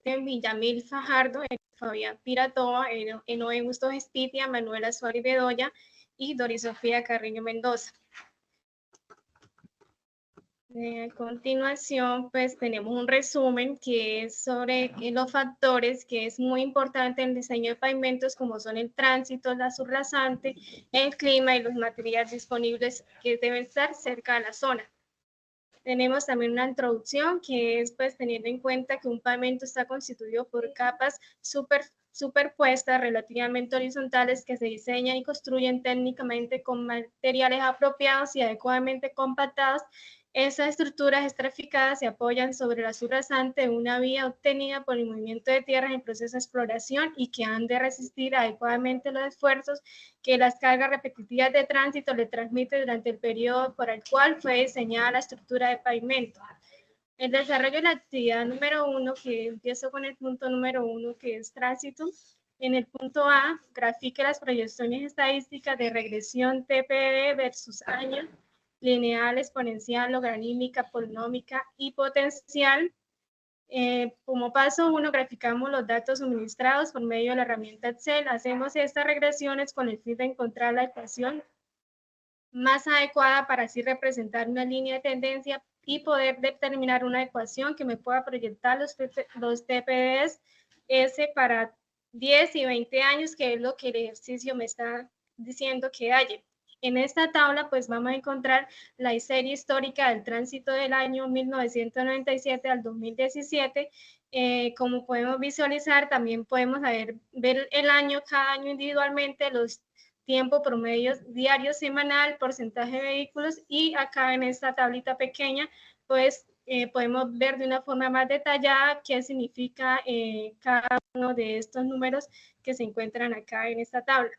en Villamil Fajardo, en Fabián Piratova, Enoe Bustos Espitia, Manuela Suárez Bedoya y Doris Sofía Carreño Mendoza. A continuación, pues tenemos un resumen que es sobre los factores que es muy importante en el diseño de pavimentos, como son el tránsito, la subrasante, el clima y los materiales disponibles que deben estar cerca de la zona. Tenemos también una introducción que es pues teniendo en cuenta que un pavimento está constituido por capas superpuestas relativamente horizontales que se diseñan y construyen técnicamente con materiales apropiados y adecuadamente compactados. Esas estructuras estratificadas se apoyan sobre la subrasante de una vía obtenida por el movimiento de tierra en el proceso de exploración y que han de resistir adecuadamente los esfuerzos que las cargas repetitivas de tránsito le transmiten durante el periodo por el cual fue diseñada la estructura de pavimento. El desarrollo de la actividad número 1, que empiezo con el punto número 1, que es tránsito. En el punto A, grafique las proyecciones estadísticas de regresión TPD versus año, lineal, exponencial, logarítmica, polinómica y potencial. Como paso 1, graficamos los datos suministrados por medio de la herramienta Excel. Hacemos estas regresiones con el fin de encontrar la ecuación más adecuada para así representar una línea de tendencia y poder determinar una ecuación que me pueda proyectar los TPDs para 10 y 20 años, que es lo que el ejercicio me está diciendo que haya. En esta tabla pues vamos a encontrar la serie histórica del tránsito del año 1997 al 2017. Como podemos visualizar, también podemos ver el año, cada año individualmente, los tiempo promedio diario, semanal, porcentaje de vehículos, y acá en esta tablita pequeña pues podemos ver de una forma más detallada qué significa cada uno de estos números que se encuentran acá en esta tabla.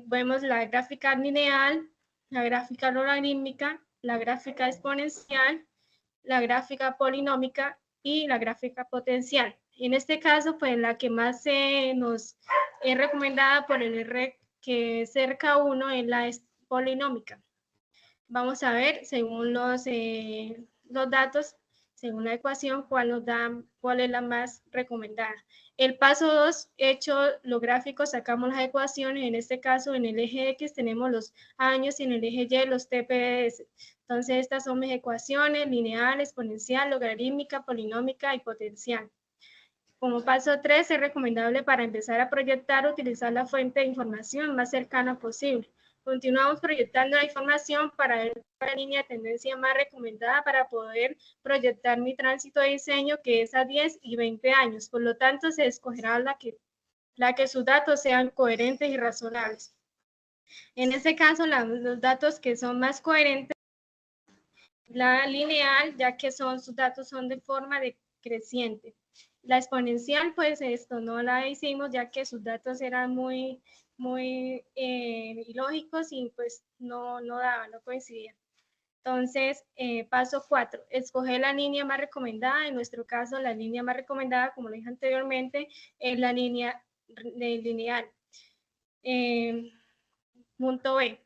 Vemos la gráfica lineal, la gráfica logarítmica, la gráfica exponencial, la gráfica polinómica y la gráfica potencial. En este caso, pues la que más nos es recomendada por el R, que es cerca 1, es la polinómica. Vamos a ver, según los datos, según la ecuación, cuál es la más recomendada. El paso 2, hecho los gráficos, sacamos las ecuaciones. En este caso, en el eje X tenemos los años y en el eje Y los TPS. Entonces, estas son mis ecuaciones: lineal, exponencial, logarítmica, polinómica y potencial. Como paso 3, es recomendable para empezar a proyectar utilizar la fuente de información más cercana posible. Continuamos proyectando la información para ver la línea de tendencia más recomendada para poder proyectar mi tránsito de diseño, que es a 10 y 20 años. Por lo tanto, se escogerá la que sus datos sean coherentes y razonables. En este caso, los datos que son más coherentes, la lineal, ya que sus datos son de forma decreciente. La exponencial, pues esto no la hicimos, ya que sus datos eran muy ilógicos y pues no daban, no coincidían. Entonces, paso 4, escoger la línea más recomendada. En nuestro caso, la línea más recomendada, como lo dije anteriormente, es la línea lineal. Punto B.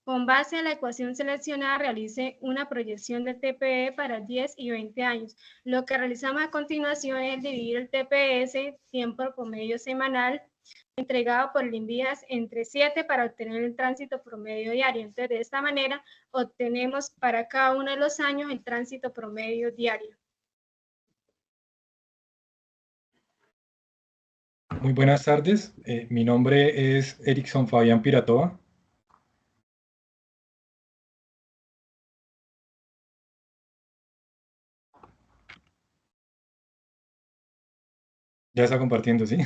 Con base a la ecuación seleccionada, realice una proyección de TPE para 10 y 20 años. Lo que realizamos a continuación es dividir el TPS, tiempo promedio semanal, entregado por el INVIAS, entre 7 para obtener el tránsito promedio diario. Entonces, de esta manera, obtenemos para cada uno de los años el tránsito promedio diario. Muy buenas tardes. Mi nombre es Erickson Fabián Piratova. Ya está compartiendo, ¿sí?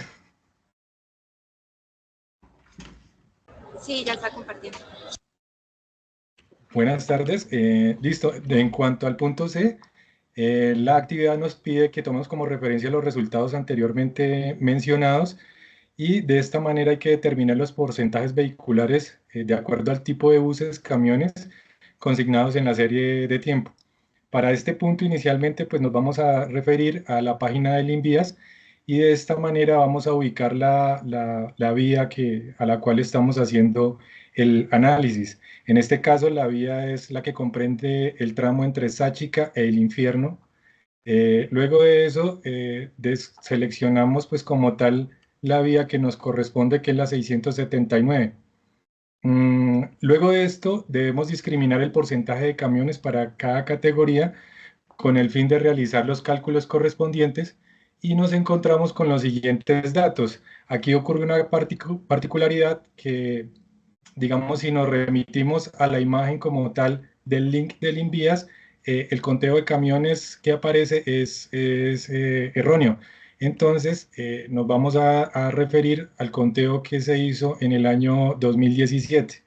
Sí, ya está compartiendo. Buenas tardes. Listo. En cuanto al punto C, la actividad nos pide que tomemos como referencia los resultados anteriormente mencionados y de esta manera hay que determinar los porcentajes vehiculares de acuerdo al tipo de buses, camiones consignados en la serie de tiempo. Para este punto inicialmente pues nos vamos a referir a la página del INVIAS y de esta manera vamos a ubicar la vía a la cual estamos haciendo el análisis. En este caso la vía es la que comprende el tramo entre Sáchica e El Infierno Luego de eso, seleccionamos pues como tal la vía que nos corresponde, que es la 679. Luego de esto, debemos discriminar el porcentaje de camiones para cada categoría con el fin de realizar los cálculos correspondientes y nos encontramos con los siguientes datos. Aquí ocurre una particularidad que, digamos, si nos remitimos a la imagen como tal del link del Invías, el conteo de camiones que aparece es erróneo. Entonces, nos vamos a referir al conteo que se hizo en el año 2017.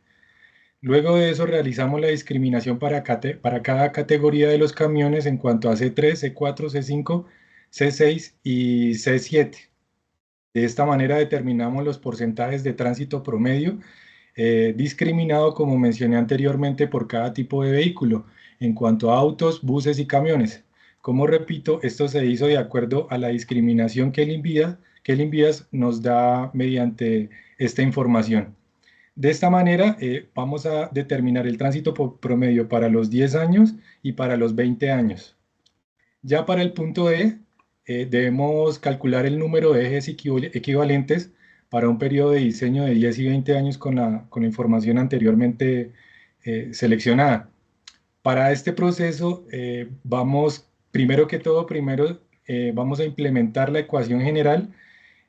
Luego de eso realizamos la discriminación para cada categoría de los camiones en cuanto a C3, C4, C5, C6 y C7. De esta manera determinamos los porcentajes de tránsito promedio, discriminado como mencioné anteriormente por cada tipo de vehículo, en cuanto a autos, buses y camiones. Como repito, esto se hizo de acuerdo a la discriminación que el Invías nos da mediante esta información. De esta manera, vamos a determinar el tránsito promedio para los 10 años y para los 20 años. Ya para el punto E, debemos calcular el número de ejes equivalentes para un periodo de diseño de 10 y 20 años con la información anteriormente seleccionada. Para este proceso, primero que todo, vamos a implementar la ecuación general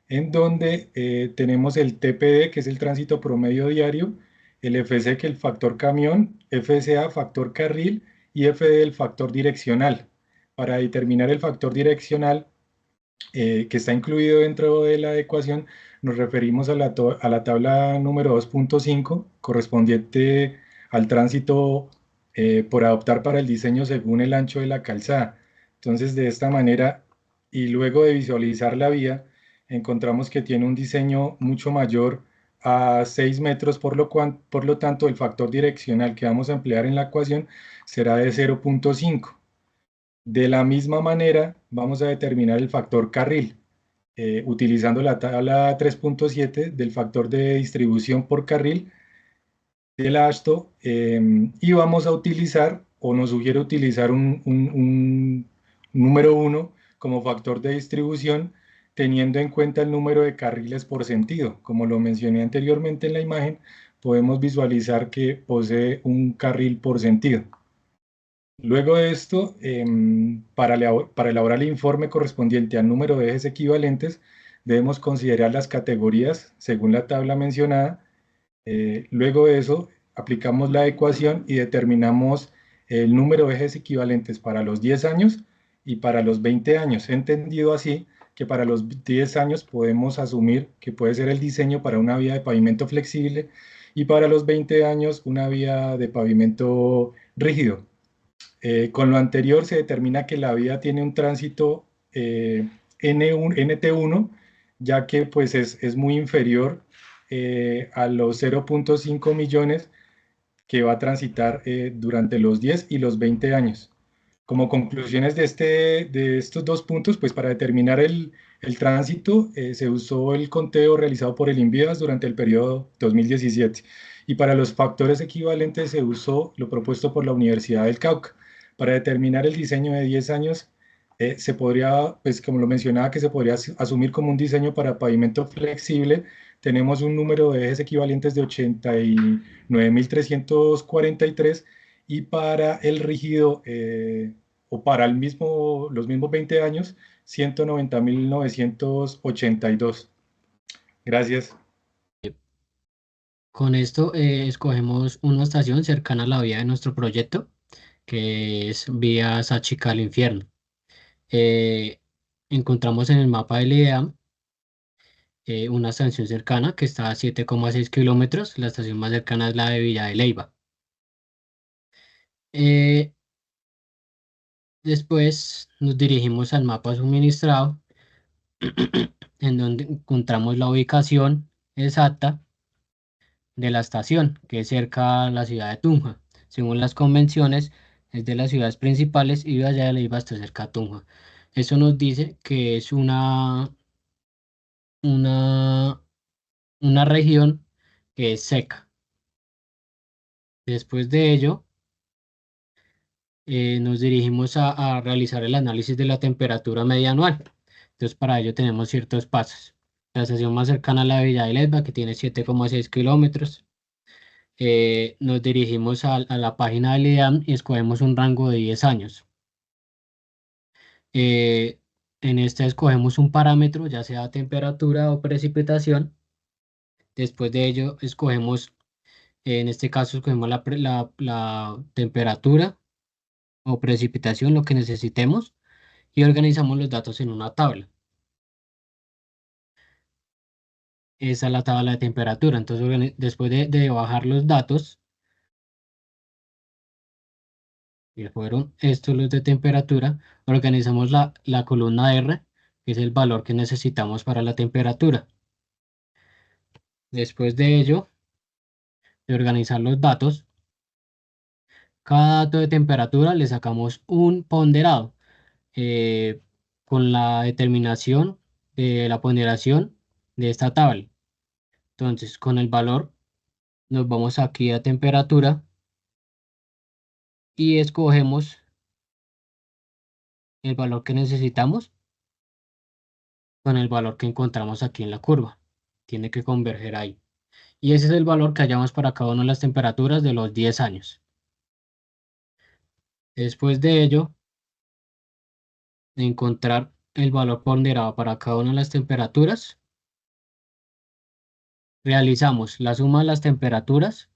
en donde tenemos el TPD, que es el tránsito promedio diario, el FC, que es el factor camión, FCA, factor carril, y FD, el factor direccional. Para determinar el factor direccional que está incluido dentro de la ecuación, nos referimos a la tabla número 2.5, correspondiente al tránsito por adoptar para el diseño según el ancho de la calzada. Entonces, de esta manera, y luego de visualizar la vía, encontramos que tiene un diseño mucho mayor a 6 metros, por lo tanto, el factor direccional que vamos a emplear en la ecuación será de 0.5. De la misma manera, vamos a determinar el factor carril, utilizando la tabla 3.7 del factor de distribución por carril del ASTO, y vamos a utilizar, o nos sugiere utilizar un número 1 como factor de distribución, teniendo en cuenta el número de carriles por sentido. Como lo mencioné anteriormente en la imagen, podemos visualizar que posee un carril por sentido. Luego de esto, para elaborar el informe correspondiente al número de ejes equivalentes, debemos considerar las categorías según la tabla mencionada. Luego de eso, aplicamos la ecuación y determinamos el número de ejes equivalentes para los 10 años y para los 20 años. Entendido así que para los 10 años podemos asumir que puede ser el diseño para una vía de pavimento flexible y para los 20 años una vía de pavimento rígido. Con lo anterior se determina que la vía tiene un tránsito NT1, ya que pues es muy inferior a los 0.5 millones que va a transitar durante los 10 y los 20 años. Como conclusiones de estos dos puntos, pues para determinar el tránsito se usó el conteo realizado por el INVIAS durante el periodo 2017 y para los factores equivalentes se usó lo propuesto por la Universidad del Cauca. Para determinar el diseño de 10 años se podría, pues como lo mencionaba, que se podría asumir como un diseño para pavimento flexible. Tenemos un número de ejes equivalentes de 89.343 y para el rígido o para los mismos 20 años, 190.982. Gracias. Con esto escogemos una estación cercana a la vía de nuestro proyecto, que es vía Sachical-Infierno. Encontramos en el mapa del IDEAM una estación cercana que está a 7,6 kilómetros. La estación más cercana es la de Villa de Leyva. Después nos dirigimos al mapa suministrado, en donde encontramos la ubicación exacta de la estación, que es cerca a la ciudad de Tunja. Según las convenciones, es de las ciudades principales y Villa de Leyva está cerca a Tunja. Eso nos dice que es una, una región que es seca. Después de ello, nos dirigimos a realizar el análisis de la temperatura media anual. Entonces, para ello tenemos ciertos pasos. La estación más cercana a la Villa de Leyva, que tiene 7,6 kilómetros. Nos dirigimos a la página del IDEAM y escogemos un rango de 10 años. En este escogemos un parámetro, ya sea temperatura o precipitación. Después de ello, escogemos, en este caso, escogemos la temperatura o precipitación, lo que necesitemos, y organizamos los datos en una tabla. Esa es la tabla de temperatura. Entonces, después de bajar los datos, que fueron estos los de temperatura, organizamos la columna R, que es el valor que necesitamos para la temperatura. Después de ello, de organizar los datos, cada dato de temperatura le sacamos un ponderado con la determinación de la ponderación de esta tabla. Entonces, con el valor nos vamos aquí a temperatura y escogemos el valor que necesitamos con el valor que encontramos aquí en la curva. Tiene que converger ahí. Y ese es el valor que hallamos para cada una de las temperaturas de los 10 años. Después de ello, de encontrar el valor ponderado para cada una de las temperaturas, realizamos la suma de las temperaturas,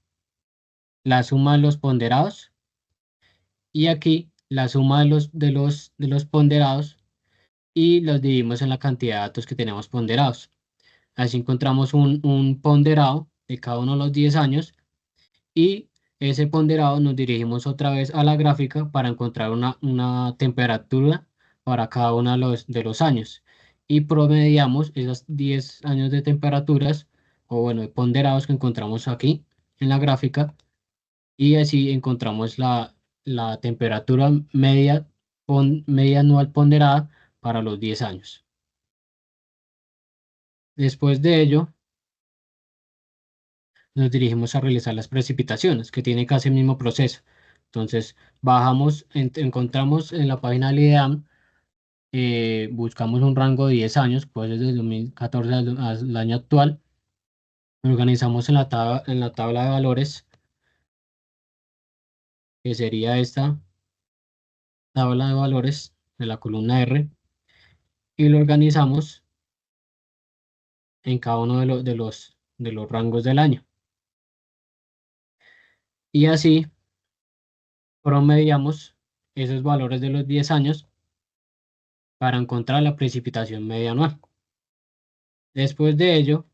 la suma de los ponderados y aquí la suma de los ponderados y los dividimos en la cantidad de datos que tenemos ponderados. Así encontramos un ponderado de cada uno de los 10 años y ese ponderado nos dirigimos otra vez a la gráfica para encontrar una temperatura para cada uno de los años y promediamos esos 10 años de temperaturas o bueno, de ponderados que encontramos aquí en la gráfica y así encontramos la temperatura media anual ponderada para los 10 años. Después de ello, nos dirigimos a realizar las precipitaciones, que tiene casi el mismo proceso. Entonces, bajamos, encontramos en la página del IDEAM, buscamos un rango de 10 años, pues desde el 2014 al año actual. Organizamos en la tabla de valores, que sería esta tabla de valores de la columna R, y lo organizamos en cada uno de los rangos del año. Y así promediamos esos valores de los 10 años para encontrar la precipitación media anual. Después de ello,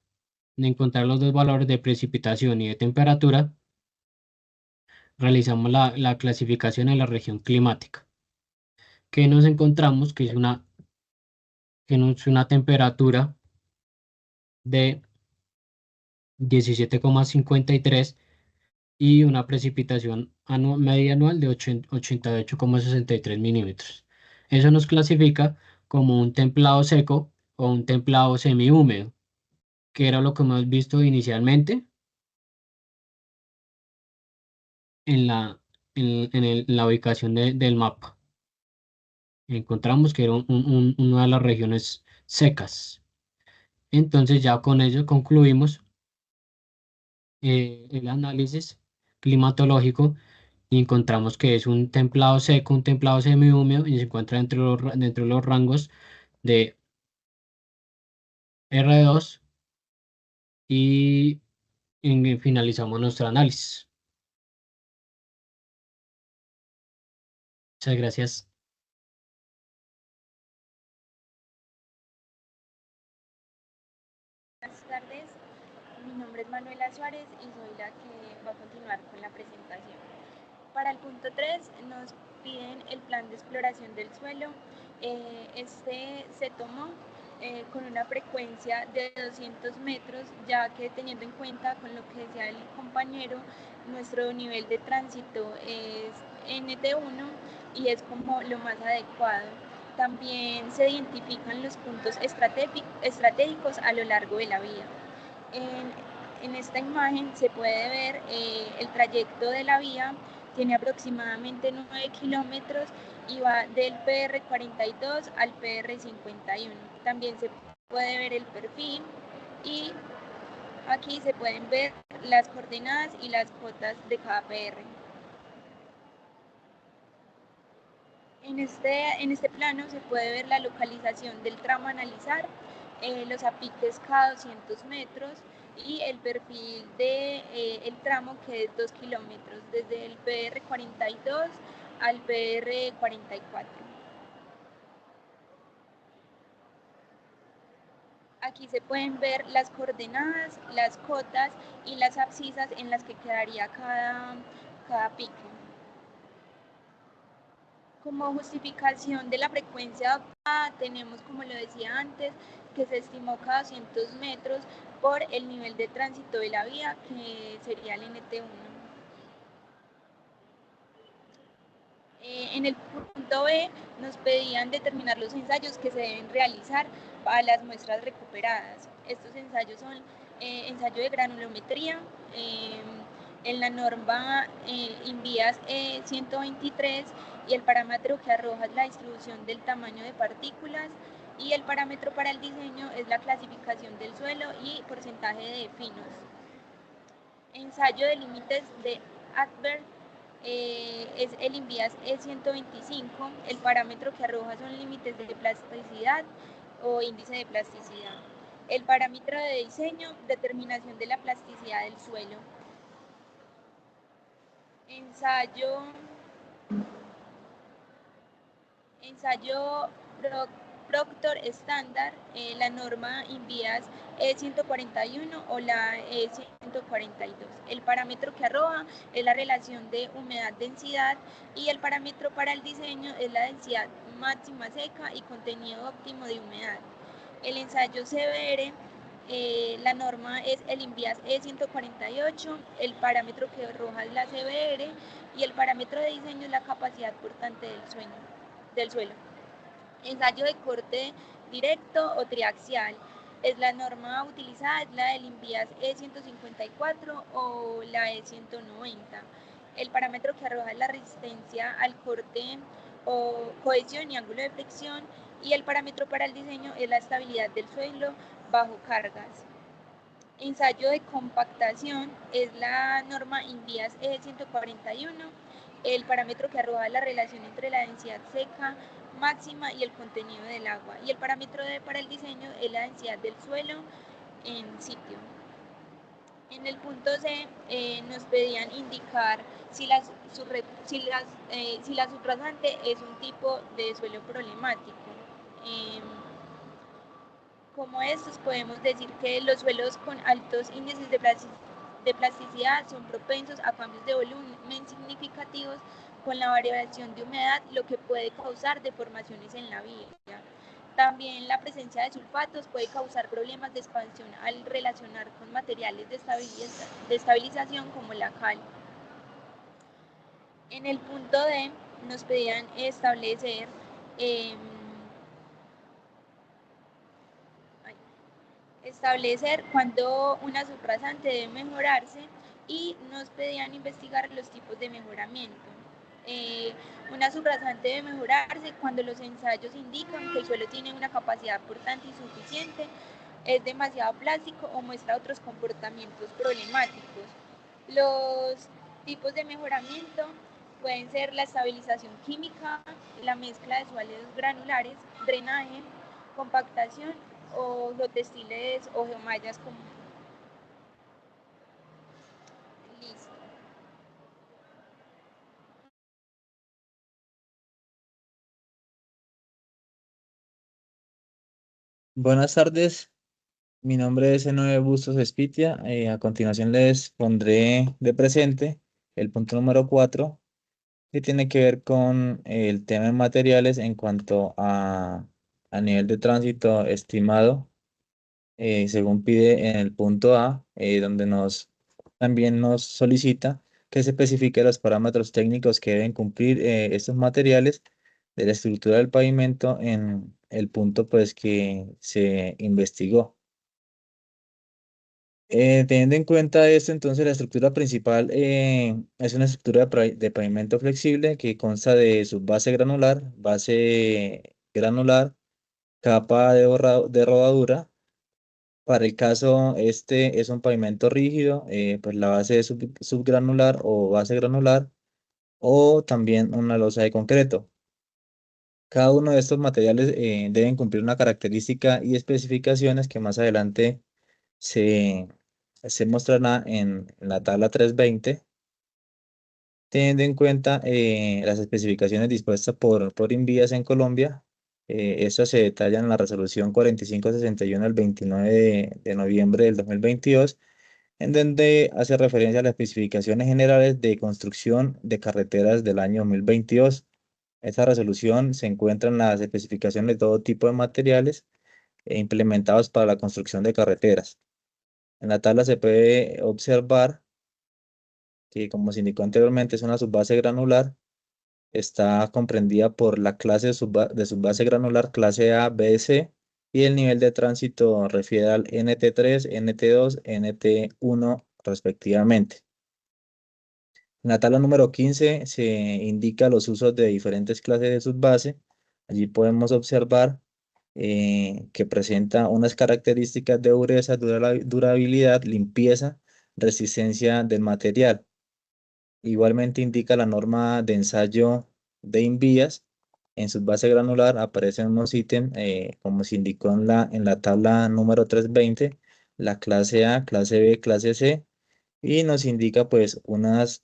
de encontrar los dos valores de precipitación y de temperatura, realizamos la clasificación en la región climática, que nos encontramos que es una temperatura de 17,53 y una precipitación media anual de 88,63 milímetros. Eso nos clasifica como un templado seco o un templado semihúmedo, que era lo que hemos visto inicialmente en la ubicación del mapa. Encontramos que era una de las regiones secas. Entonces ya con ello concluimos el análisis climatológico y encontramos que es un templado seco, un templado semihúmedo y se encuentra dentro de los rangos de R2 y finalizamos nuestro análisis. Muchas gracias. Buenas tardes, mi nombre es Manuela Suárez y soy la que va a continuar con la presentación. Para el punto 3 nos piden el plan de exploración del suelo. Este se tomó con una frecuencia de 200 metros, ya que teniendo en cuenta con lo que decía el compañero, nuestro nivel de tránsito es NT1 y es como lo más adecuado. También se identifican los puntos estratégicos a lo largo de la vía. En esta imagen se puede ver el trayecto de la vía tiene aproximadamente 9 kilómetros y va del PR42 al PR51. También se puede ver el perfil y aquí se pueden ver las coordenadas y las cotas de cada PR. En este plano se puede ver la localización del tramo a analizar, los apiques cada 200 metros y el perfil del tramo, que es 2 kilómetros, desde el PR42 al PR44. Aquí se pueden ver las coordenadas, las cotas y las abscisas en las que quedaría cada pique. Como justificación de la frecuencia adoptada, tenemos, como lo decía antes, que se estimó cada 200 metros por el nivel de tránsito de la vía, que sería el NT1. En el punto B nos pedían determinar los ensayos que se deben realizar para las muestras recuperadas. Estos ensayos son ensayo de granulometría, en la norma INVIAS 123, y el parámetro que arroja es la distribución del tamaño de partículas, y el parámetro para el diseño es la clasificación del suelo y porcentaje de finos. Ensayo de límites de Adberg es el INVIAS E125, el parámetro que arroja son límites de plasticidad o índice de plasticidad. El parámetro de diseño, determinación de la plasticidad del suelo. Ensayo Proctor estándar, la norma INVIAS E141 o la E142. El parámetro que arroja es la relación de humedad-densidad, y el parámetro para el diseño es la densidad máxima seca y contenido óptimo de humedad. El ensayo CBR, la norma es el INVIAS E148, el parámetro que arroja es la CBR, y el parámetro de diseño es la capacidad portante del suelo. Ensayo de corte directo o triaxial, es la norma utilizada, es la del INVIAS E154 o la E190. El parámetro que arroja es la resistencia al corte o cohesión y ángulo de flexión, y el parámetro para el diseño es la estabilidad del suelo bajo cargas. Ensayo de compactación es la norma INVIAS E141, el parámetro que arroja la relación entre la densidad seca máxima y el contenido del agua, y el parámetro para el diseño es la densidad del suelo en sitio. En el punto C nos pedían indicar si la subrasante es un tipo de suelo problemático. Como estos, podemos decir que los suelos con altos índices de plasticidad son propensos a cambios de volumen significativos con la variación de humedad, lo que puede causar deformaciones en la vía. También la presencia de sulfatos puede causar problemas de expansión al relacionar con materiales de estabilización como la cal. En el punto D nos pedían establecer cuando una subrasante debe mejorarse, y nos pedían investigar los tipos de mejoramiento. Una subrasante debe mejorarse cuando los ensayos indican que el suelo tiene una capacidad portante insuficiente, es demasiado plástico o muestra otros comportamientos problemáticos. Los tipos de mejoramiento pueden ser la estabilización química, la mezcla de sólidos granulares, drenaje, compactación o geotextiles o geomallas como listo. Buenas tardes, mi nombre es Enoe Bustos Espitia. A continuación les pondré de presente el punto número 4, que tiene que ver con el tema de materiales en cuanto a nivel de tránsito estimado, según pide en el punto A, donde también nos solicita que se especifique los parámetros técnicos que deben cumplir estos materiales de la estructura del pavimento en el punto pues que se investigó. Teniendo en cuenta esto, entonces la estructura principal es una estructura de pavimento flexible que consta de subbase granular, base granular, capa de rodadura. Para el caso este es un pavimento rígido, pues la base es subgranular o base granular o también una losa de concreto. Cada uno de estos materiales deben cumplir una característica y especificaciones que más adelante se, se mostrará en la tabla 320, teniendo en cuenta las especificaciones dispuestas por Invías en Colombia. Estas se detallan en la resolución 4561 del 29 de noviembre del 2022, en donde hace referencia a las especificaciones generales de construcción de carreteras del año 2022. Esta resolución se encuentra en las especificaciones de todo tipo de materiales implementados para la construcción de carreteras. En la tabla se puede observar que, como se indicó anteriormente, es una subbase granular. Está comprendida por la clase de subbase granular clase A, B, C, y el nivel de tránsito refiere al NT3, NT2, NT1 respectivamente. En la tabla número 15 se indica los usos de diferentes clases de subbase. Allí podemos observar que presenta unas características de dureza, durabilidad, limpieza, resistencia del material. Igualmente indica la norma de ensayo de Invías. En subbase granular aparecen unos ítems, como se indicó en la tabla número 320, la clase A, clase B, clase C, y nos indica pues unas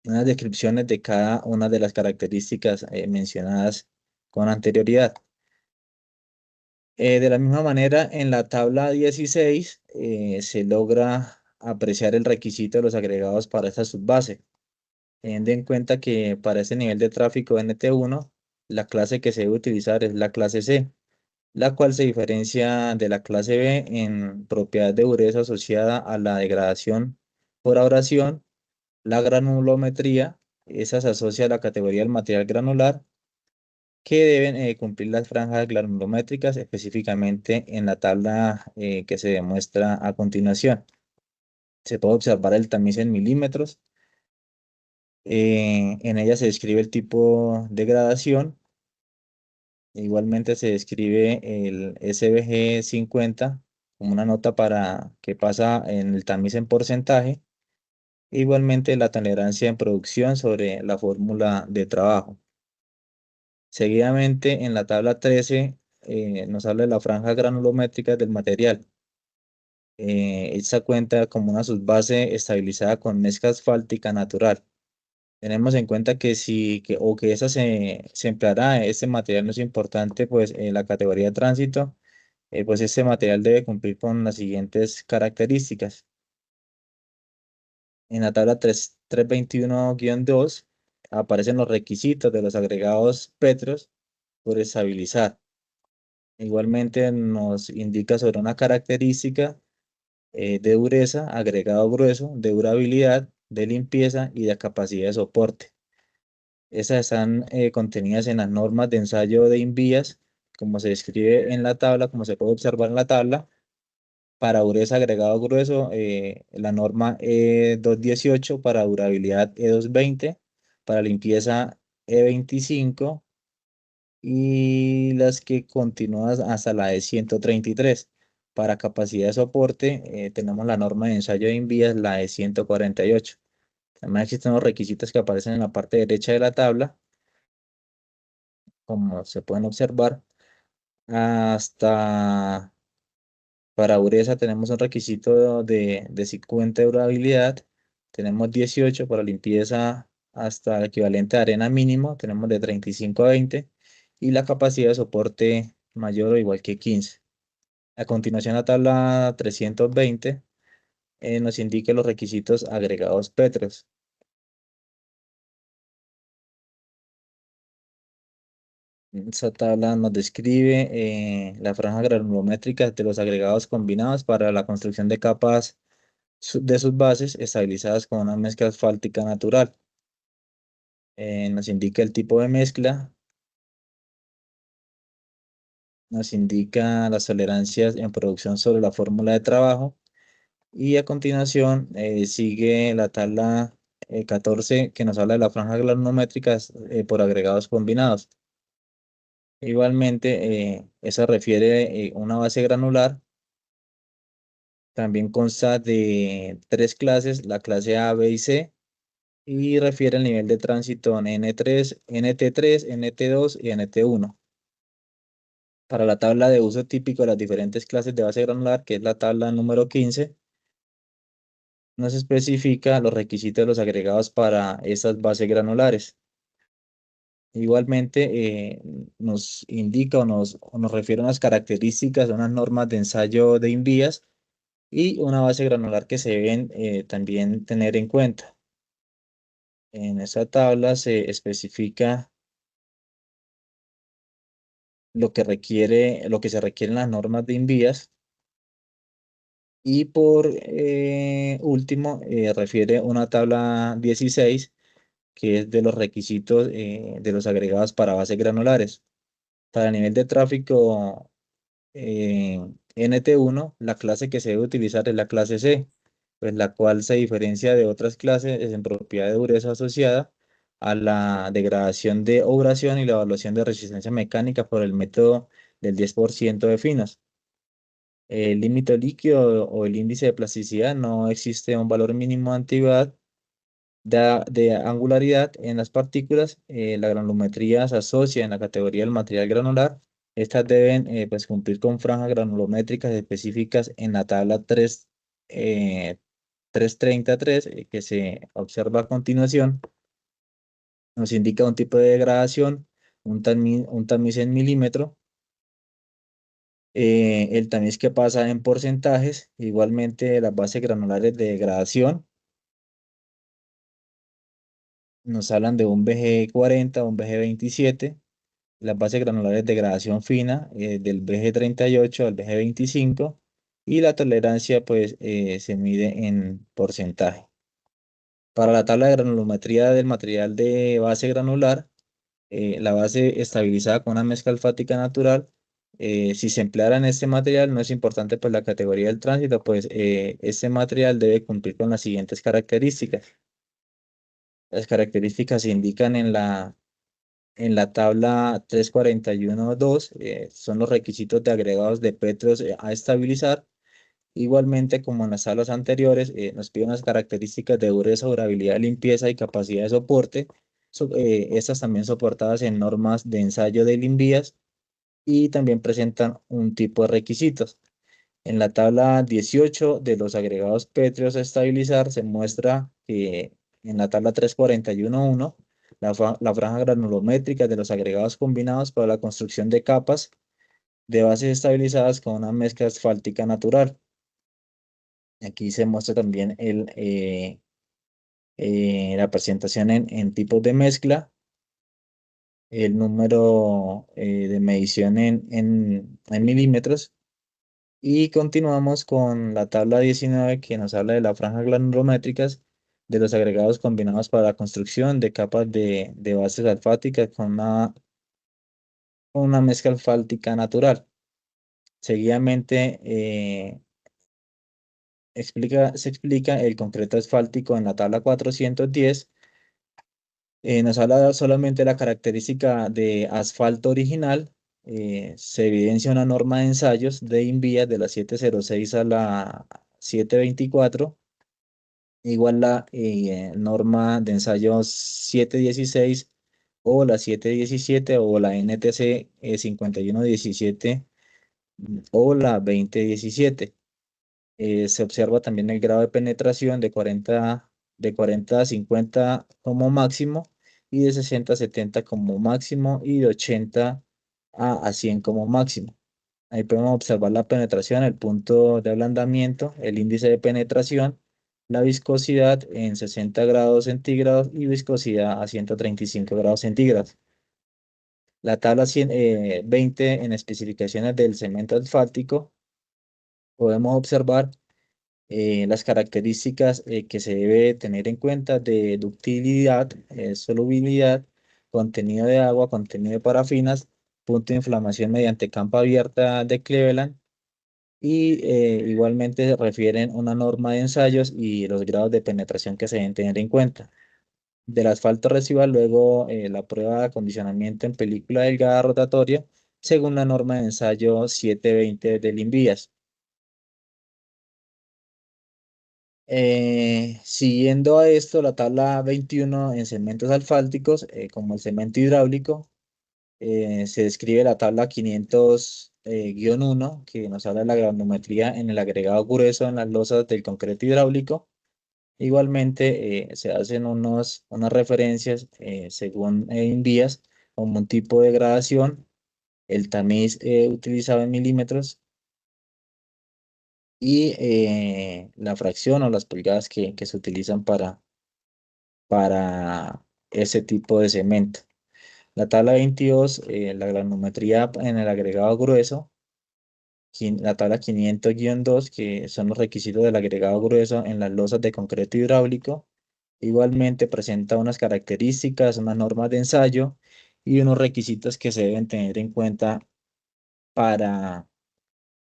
descripciones de cada una de las características mencionadas con anterioridad. De la misma manera, en la tabla 16 se logra apreciar el requisito de los agregados para esta subbase. Teniendo en cuenta que para ese nivel de tráfico NT1, la clase que se debe utilizar es la clase C, la cual se diferencia de la clase B en propiedad de dureza asociada a la degradación por abrasión, la granulometría. Esa se asocia a la categoría del material granular, que deben cumplir las franjas granulométricas específicamente en la tabla que se demuestra a continuación. Se puede observar el tamiz en milímetros. En ella se describe el tipo de gradación. Igualmente se describe el SBG 50 como una nota para que pasa en el tamiz en porcentaje. Igualmente la tolerancia en producción sobre la fórmula de trabajo. Seguidamente, en la tabla 13 nos habla de la franja granulométrica del material. Esta cuenta como una subbase estabilizada con mezcla asfáltica natural. Tenemos en cuenta que o que esa se empleará, este material no es importante, pues en la categoría de tránsito, pues este material debe cumplir con las siguientes características. En la tabla 321-2 aparecen los requisitos de los agregados petros por estabilizar. Igualmente nos indica sobre una característica de dureza, agregado grueso, de durabilidad, de limpieza y de capacidad de soporte. Esas están contenidas en las normas de ensayo de Invías, como se describe en la tabla, como se puede observar en la tabla. Para dureza, agregado grueso, la norma E218, para durabilidad E220, para limpieza E25, y las que continúan hasta la de 133. Para capacidad de soporte, tenemos la norma de ensayo de Invías, la de 148. Además existen los requisitos que aparecen en la parte derecha de la tabla, como se pueden observar. Hasta para dureza tenemos un requisito de 50 de durabilidad, tenemos 18. Para limpieza hasta el equivalente a arena mínimo, tenemos de 35 a 20, y la capacidad de soporte mayor o igual que 15. A continuación, la tabla 320 nos indica los requisitos agregados Petros. Esta tabla nos describe la franja granulométrica de los agregados combinados para la construcción de capas de sus bases estabilizadas con una mezcla asfáltica natural. Nos indica el tipo de mezcla, nos indica las tolerancias en producción sobre la fórmula de trabajo, Y a continuación sigue la tabla 14 que nos habla de las franjas granulométricas por agregados combinados. Igualmente, esa refiere una base granular. También consta de 3 clases, la clase A, B y C, y refiere al nivel de tránsito en N3, NT3, NT2 y NT1. Para la tabla de uso típico de las diferentes clases de base granular, que es la tabla número 15, nos especifica los requisitos de los agregados para estas bases granulares. Igualmente, nos indica o nos refiere a unas características, a unas normas de ensayo de invías y una base granular que se deben también tener en cuenta. En esa tabla se especifica lo que se requiere en las normas de invías. Y por último, refiere una tabla 16, que es de los requisitos de los agregados para bases granulares. Para el nivel de tráfico NT1, la clase que se debe utilizar es la clase C, pues la cual se diferencia de otras clases en propiedad de dureza asociada a la degradación de obración y la evaluación de resistencia mecánica por el método del 10% de finos. El límite líquido o el índice de plasticidad, no existe un valor mínimo de antigüedad de angularidad en las partículas. La granulometría se asocia en la categoría del material granular. Estas deben pues, cumplir con franjas granulométricas específicas en la tabla 333 que se observa a continuación. Nos indica un tipo de degradación, un tamiz en milímetro. El tamiz que pasa en porcentajes, igualmente las bases granulares de degradación. Nos hablan de un BG40, un BG27, las bases granulares de degradación fina del BG38 al BG25 y la tolerancia pues se mide en porcentaje. Para la tabla de granulometría del material de base granular, la base estabilizada con una mezcla alfática natural, si se empleara en este material, no es importante pues la categoría del tránsito, pues este material debe cumplir con las siguientes características. Las características se indican en la tabla 341.2, son los requisitos de agregados de petros a estabilizar. Igualmente, como en las tablas anteriores, nos pide unas características de dureza, durabilidad, limpieza y capacidad de soporte. Estas también soportadas en normas de ensayo de Linvías y también presentan un tipo de requisitos. En la tabla 18 de los agregados pétreos a estabilizar se muestra que en la tabla 341.1 la franja granulométrica de los agregados combinados para la construcción de capas de bases estabilizadas con una mezcla asfáltica natural. Aquí se muestra también la presentación en tipos de mezcla, el número de medición en milímetros. Y continuamos con la tabla 19 que nos habla de las franjas granulométricas de los agregados combinados para la construcción de capas de bases alfáticas con una mezcla alfáltica natural. Seguidamente se explica el concreto asfáltico en la tabla 410. Nos habla solamente de la característica de asfalto original. Se evidencia una norma de ensayos de INVIA de la 706 a la 724, igual la norma de ensayos 716 o la 717 o la NTC 5117 o la 2017. Se observa también el grado de penetración de 40 a 50 como máximo y de 60 a 70 como máximo y de 80 a 100 como máximo. Ahí podemos observar la penetración, el punto de ablandamiento, el índice de penetración, la viscosidad en 60 grados centígrados y viscosidad a 135 grados centígrados. La tabla 20 en especificaciones del cemento asfáltico, podemos observar las características que se debe tener en cuenta de ductilidad, solubilidad, contenido de agua, contenido de parafinas, punto de inflamación mediante capa abierta de Cleveland y igualmente refieren una norma de ensayos y los grados de penetración que se deben tener en cuenta. Del asfalto residual, luego la prueba de acondicionamiento en película delgada rotatoria, según la norma de ensayo 720 del INVIAS. Siguiendo a esto, la tabla 21 en cementos asfálticos, como el cemento hidráulico, se describe la tabla 500-1, que nos habla de la granulometría en el agregado grueso en las losas del concreto hidráulico. Igualmente, se hacen unas referencias según INVIAS, como un tipo de gradación, el tamiz utilizado en milímetros y la fracción o las pulgadas que se utilizan para ese tipo de cemento. La tabla 22, la granulometría en el agregado grueso. La tabla 500-2, que son los requisitos del agregado grueso en las losas de concreto hidráulico. Igualmente presenta unas características, unas normas de ensayo y unos requisitos que se deben tener en cuenta para,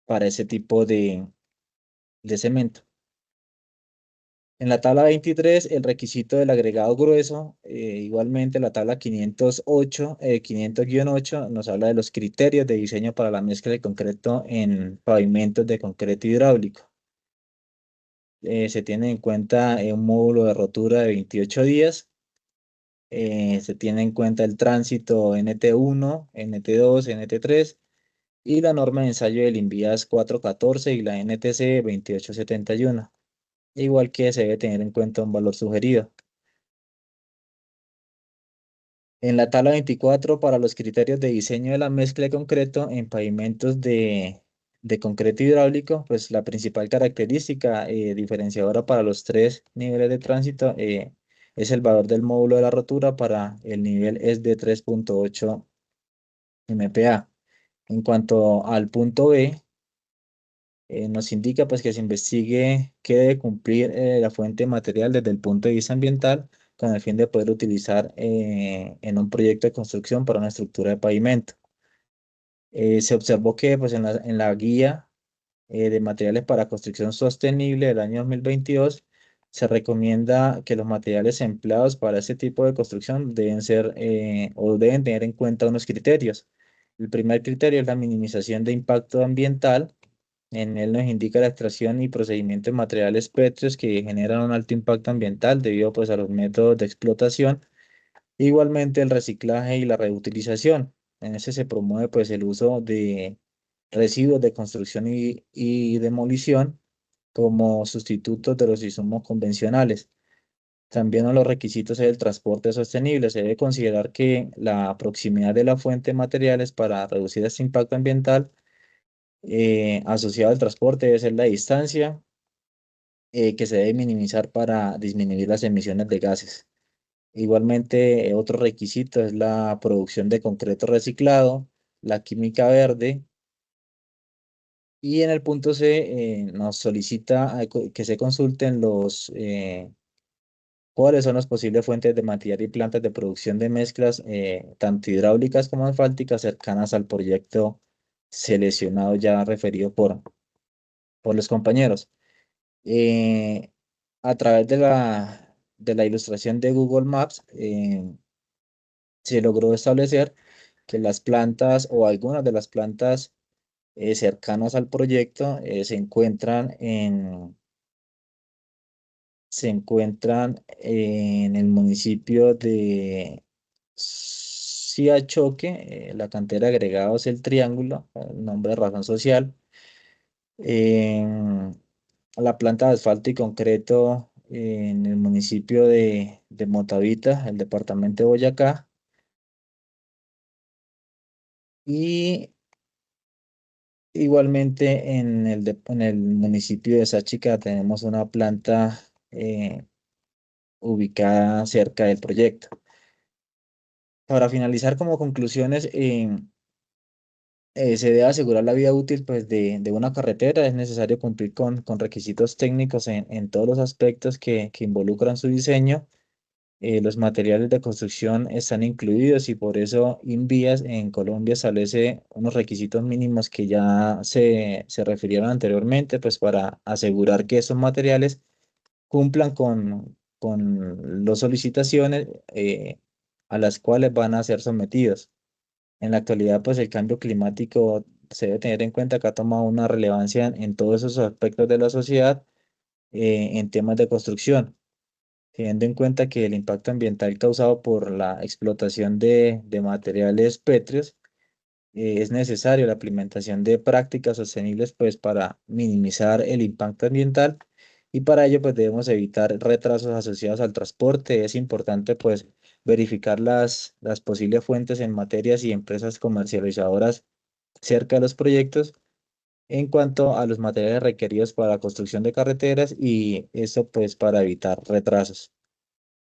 para ese tipo de cemento. En la tabla 23, el requisito del agregado grueso, igualmente la tabla 508, 500-8 nos habla de los criterios de diseño para la mezcla de concreto en pavimentos de concreto hidráulico. Se tiene en cuenta un módulo de rotura de 28 días. Se tiene en cuenta el tránsito NT1, NT2, NT3 y la norma de ensayo del INVIAS 414 y la NTC 2871. Igual que se debe tener en cuenta un valor sugerido. En la tabla 24, para los criterios de diseño de la mezcla de concreto en pavimentos de concreto hidráulico, pues la principal característica diferenciadora para los tres niveles de tránsito es el valor del módulo de la rotura. Para el nivel es de 3.8 MPa. En cuanto al punto B, nos indica pues que se investigue qué debe cumplir la fuente de material desde el punto de vista ambiental con el fin de poder utilizar en un proyecto de construcción para una estructura de pavimento. Se observó que pues, en la guía de materiales para construcción sostenible del año 2022 se recomienda que los materiales empleados para este tipo de construcción deben ser o deben tener en cuenta unos criterios. El primer criterio es la minimización de impacto ambiental. En él nos indica la extracción y procedimiento de materiales pétreos que generan un alto impacto ambiental debido pues, a los métodos de explotación. Igualmente el reciclaje y la reutilización. En ese se promueve pues, el uso de residuos de construcción y demolición como sustitutos de los insumos convencionales. También a los requisitos del transporte sostenible. Se debe considerar que la proximidad de la fuente de materiales para reducir este impacto ambiental asociado al transporte debe ser la distancia que se debe minimizar para disminuir las emisiones de gases. Igualmente, otro requisito es la producción de concreto reciclado, la química verde. Y en el punto C nos solicita que se consulten cuáles son las posibles fuentes de material y plantas de producción de mezclas, tanto hidráulicas como asfálticas, cercanas al proyecto seleccionado ya referido por los compañeros. Eh, a través de la ilustración de Google Maps, se logró establecer que las plantas o algunas de las plantas cercanas al proyecto se encuentran en el municipio de Siachoque. La cantera de agregados El Triángulo, el nombre de razón social. En la planta de asfalto y concreto en el municipio de Motavita, el departamento de Boyacá. Y igualmente en el municipio de Sáchica tenemos una planta ubicada cerca del proyecto. Para finalizar, como conclusiones, se debe asegurar la vida útil pues, de una carretera. Es necesario cumplir con requisitos técnicos en todos los aspectos que involucran su diseño. los materiales de construcción están incluidos y por eso INVIAS en Colombia establece unos requisitos mínimos que ya se refirieron anteriormente, pues para asegurar que esos materiales cumplan con las solicitaciones a las cuales van a ser sometidos. En la actualidad, pues el cambio climático se debe tener en cuenta que ha tomado una relevancia en todos esos aspectos de la sociedad en temas de construcción, teniendo en cuenta que el impacto ambiental causado por la explotación de materiales pétreos es necesario la implementación de prácticas sostenibles pues para minimizar el impacto ambiental y para ello pues debemos evitar retrasos asociados al transporte. Es importante pues verificar las posibles fuentes en materias y empresas comercializadoras cerca de los proyectos en cuanto a los materiales requeridos para la construcción de carreteras y eso pues para evitar retrasos.